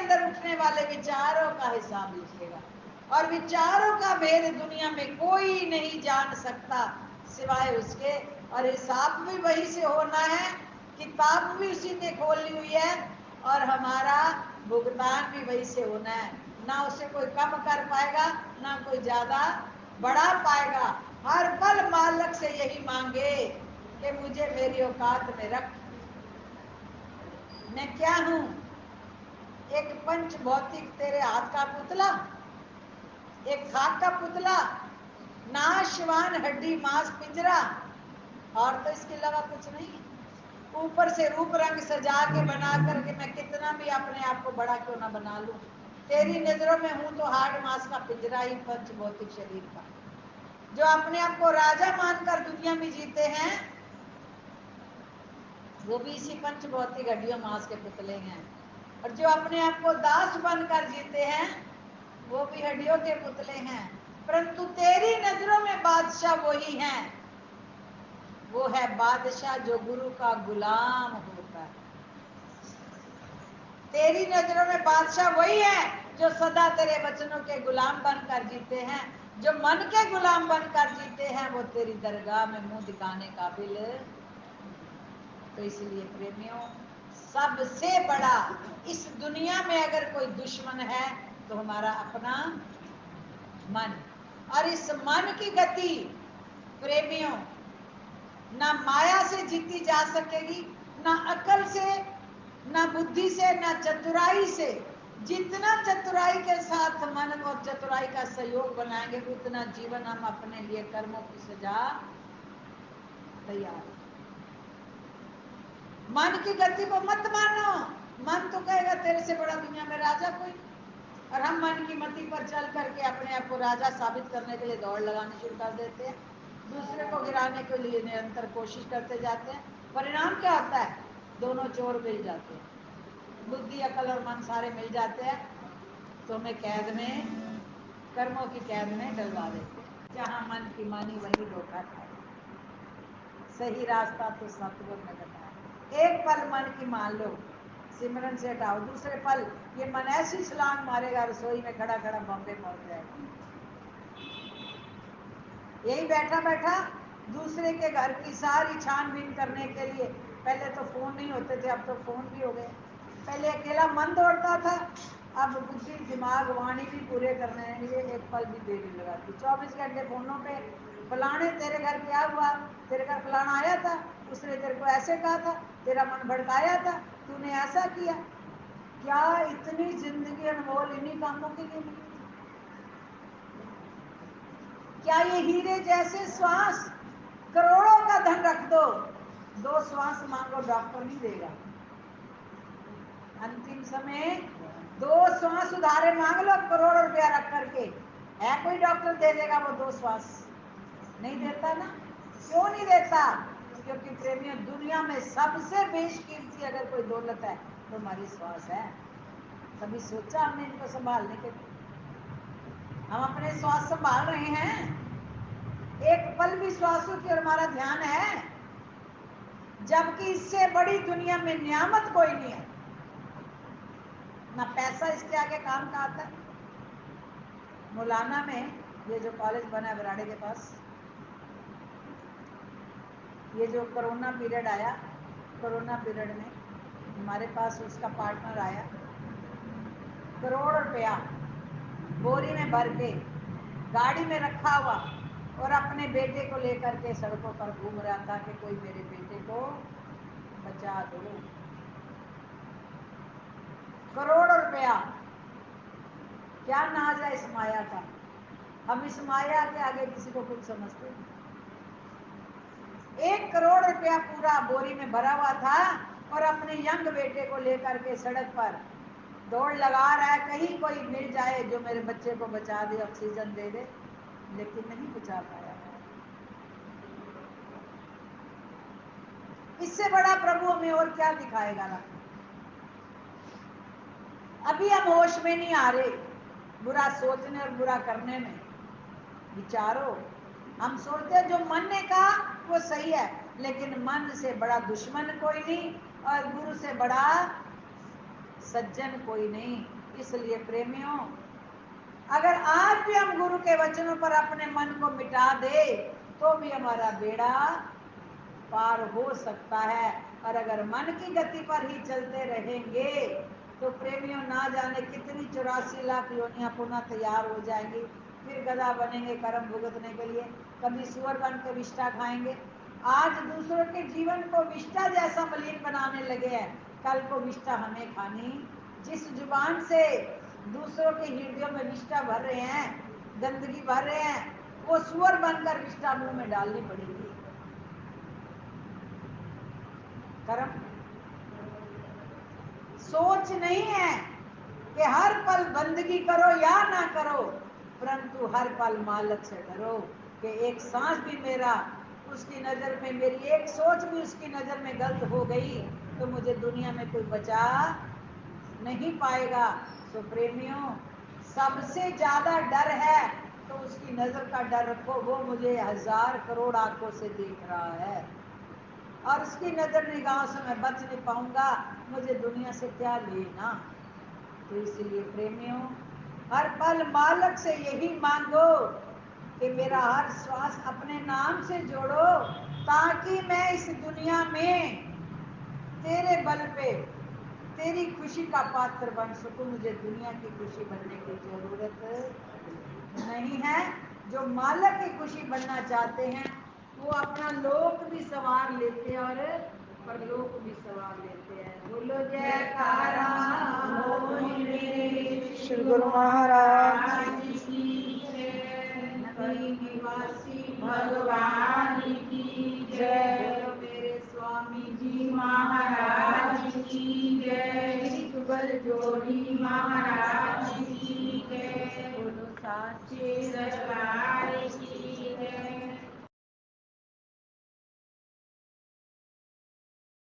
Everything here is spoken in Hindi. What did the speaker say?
अंदर उठने वाले विचारों का हिसाब लिखेगा। और विचारों का भेद दुनिया में कोई नहीं जान सकता सिवाय उसके। और हिसाब भी वही से होना है, किताब भी उसी ने खोली हुई है, और हमारा भुगतान भी वही से होना है। ना उसे कोई कम कर पाएगा, ना कोई ज्यादा बढ़ा पाएगा। हर पल मालिक से यही मांगे कि मुझे मेरी औकात में रख। मैं क्या हूं? एक पंच भौतिक तेरे हाथ का पुतला, एक खाक का पुतला, नाशवान हड्डी मांस पिंजरा, और तो इसके अलावा कुछ नहीं है। ऊपर से रूप रंग सजा के बना करके मैं कितना भी अपने आप को बड़ा क्यों ना बना लूं, तेरी नजरों में हूं तो हाड़ मांस का पिंजरा ही पंच भौतिक शरीर का। जो अपने आप को राजा मानकर दुनिया में जीते हैं, वो भी इसी पंच भौतिक हड्डियों मांस के पुतले हैं। और जो अपने आप को दास बनकर जीते हैं, वो भी हड्डियों के पुतले हैं। परंतु तेरी नजरों में बादशाह वही है। वो है बादशाह जो गुरु का गुलाम होता है। तेरी नजरों में बादशाह वही है जो सदा तेरे वचनों के गुलाम बनकर जीते हैं। जो मन के गुलाम बनकर जीते हैं, वो तेरी दरगाह में मुंह दिखाने काबिल। तो इसलिए प्रेमियों, सबसे बड़ा इस दुनिया में अगर कोई दुश्मन है तो हमारा अपना मन। और इस मन की गति प्रेमियों, ना माया से जीती जा सकेगी, ना अकल से, ना बुद्धि से, ना चतुराई से। जितना चतुराई के साथ मन और चतुराई का सहयोग बनाएंगे, उतना जीवन हम अपने लिए कर्मों की सजा तैयार। मन की गति को मत मानो। मन तो कहेगा तेरे से बड़ा दुनिया में राजा कोई नहीं। और हम मन की मति पर चल करके अपने आप को राजा साबित करने के लिए दौड़ लगानी शुरू कर देते हैं। दूसरे को गिराने के लिए निरंतर कोशिश करते जाते हैं। परिणाम क्या होता है? दोनों चोर मिल जाते हैं, बुद्धि अकल और मन सारे मिल जाते हैं, तो हमें कैद में, कर्मों की कैद में डलवा देते हैं। जहां मन की मानी वही धोखा खाए। सही रास्ता तो सतगुरु ने बताया। एक पल मन की मान लो, सिमरन से हटाओ, दूसरे पल ये मन ऐसी छलांग मारेगा, रसोई में खड़ा खड़ा बॉम्बे पहुंच जाएगा। यही बैठा बैठा दूसरे के घर की सारी छानबीन करने के लिए, पहले तो फोन नहीं होते थे, अब तो फोन भी हो गए। पहले अकेला मन दौड़ता था, अब बुद्धि दिमाग वाणी भी पूरे करने के लिए एक पल भी देर नहीं लगाती। 24 घंटे फोनों पे फलाने तेरे घर क्या हुआ, तेरे घर फलाना आया था, उसने तेरे को ऐसे कहा था, तेरा मन भड़काया था, तूने ऐसा किया। क्या इतनी जिंदगी अनमोल इन्हीं कामों के लिए मिली? क्या ये हीरे जैसे श्वास, करोड़ों का धन रख दो, 2 श्वास मांगो डॉक्टर नहीं देगा। अंतिम समय 2 श्वास उधारे मांग लो, करोड़ों रुपया रख करके, है कोई डॉक्टर दे देगा वो 2 श्वास? नहीं देता ना। क्यों नहीं देता? क्योंकि प्रेमियों, दुनिया में सबसे बेशकीमती अगर कोई दौलत है तो हमारी श्वास है। कभी सोचा हमने इनको संभालने के लिए? हम अपने श्वास संभाल रहे हैं? एक पल भी श्वासों की ओर हमारा ध्यान है? जबकि इससे बड़ी दुनिया में नियामत कोई नहीं है। ना पैसा इसके आगे काम का आता है। मौलाना में ये जो कॉलेज बना है बराड़े के पास, ये जो कोरोना पीरियड आया, कोरोना पीरियड में हमारे पास उसका पार्टनर आया, करोड़ रुपया बोरी में भर के गाड़ी में रखा हुआ, और अपने बेटे को लेकर के सड़कों पर घूम रहा था कि कोई मेरे बेटे को बचा दो। करोड़ रुपया, क्या नाज है इस माया का। हम इस माया के आगे किसी को कुछ समझते नहीं। 1 करोड़ रुपया पूरा बोरी में भरा हुआ था, और अपने यंग बेटे को लेकर के सड़क पर दौड़ लगा रहा है, कहीं कोई मिल जाए जो मेरे बच्चे को बचा दे, ऑक्सीजन दे दे, लेकिन नहीं बचा पाया। इससे बड़ा प्रभु हमें और क्या दिखाएगा ना। अभी हम होश में नहीं आ रहे, बुरा सोचने और बुरा करने में। विचारो, हम सोचते हैं जो मन ने कहा वो सही है, लेकिन मन से बड़ा दुश्मन कोई नहीं, और गुरु से बड़ा सज्जन कोई नहीं। इसलिए प्रेमियों, अगर आज भी हम गुरु के वचनों पर अपने मन को मिटा दे तो भी हमारा बेड़ा पार हो सकता है। और अगर मन की गति पर ही चलते रहेंगे तो प्रेमियों, ना जाने कितनी 84 लाख योनियां पुनः तैयार हो जाएंगी। फिर गधा बनेंगे कर्म भुगतने के लिए, कभी सुअर बन के विष्ठा खाएंगे। आज दूसरों के जीवन को विष्ठा जैसा मलिन बनाने लगे हैं, कल को विष्ठा हमें खानी। जिस जुबान से दूसरों के हृदयों में विष्ठा भर रहे हैं, गंदगी भर रहे हैं, वो सुअर बनकर विष्ठा मुंह में डालनी पड़ेगी। कर्म सोच नहीं है कि हर पल बंदगी करो या ना करो, परंतु हर पल मालक से डरो कि एक सांस भी मेरा उसकी नजर में, मेरी एक सोच भी उसकी नजर में गलत हो गई तो मुझे दुनिया में कोई बचा नहीं पाएगा। सो प्रेमियों, सबसे ज्यादा डर है तो उसकी नजर का डर रखो, वो मुझे 1000 करोड़ आंखों से देख रहा है और उसकी नजर निगाह से मैं बच नहीं पाऊंगा, मुझे दुनिया से क्या लेना। तो इसलिए प्रेमियों, हर पल मालक से यही मांगो कि मेरा हर श्वास अपने नाम से जोड़ो, ताकि मैं इस दुनिया में तेरे बल पे तेरी खुशी का पात्र बन सकूं। मुझे दुनिया की खुशी बनने की जरूरत नहीं है। जो मालक की खुशी बनना चाहते हैं वो अपना लोक भी संवार लेते हैं और परलोक भी संवार लेते हैं। बोलो जयकारा श्री गुरु महाराज नगरी निवासी भगवान की जय। बोलो मेरे स्वामी जी महाराज की जय। बल जोड़ी महाराज की जय। बोलो साचे दरबार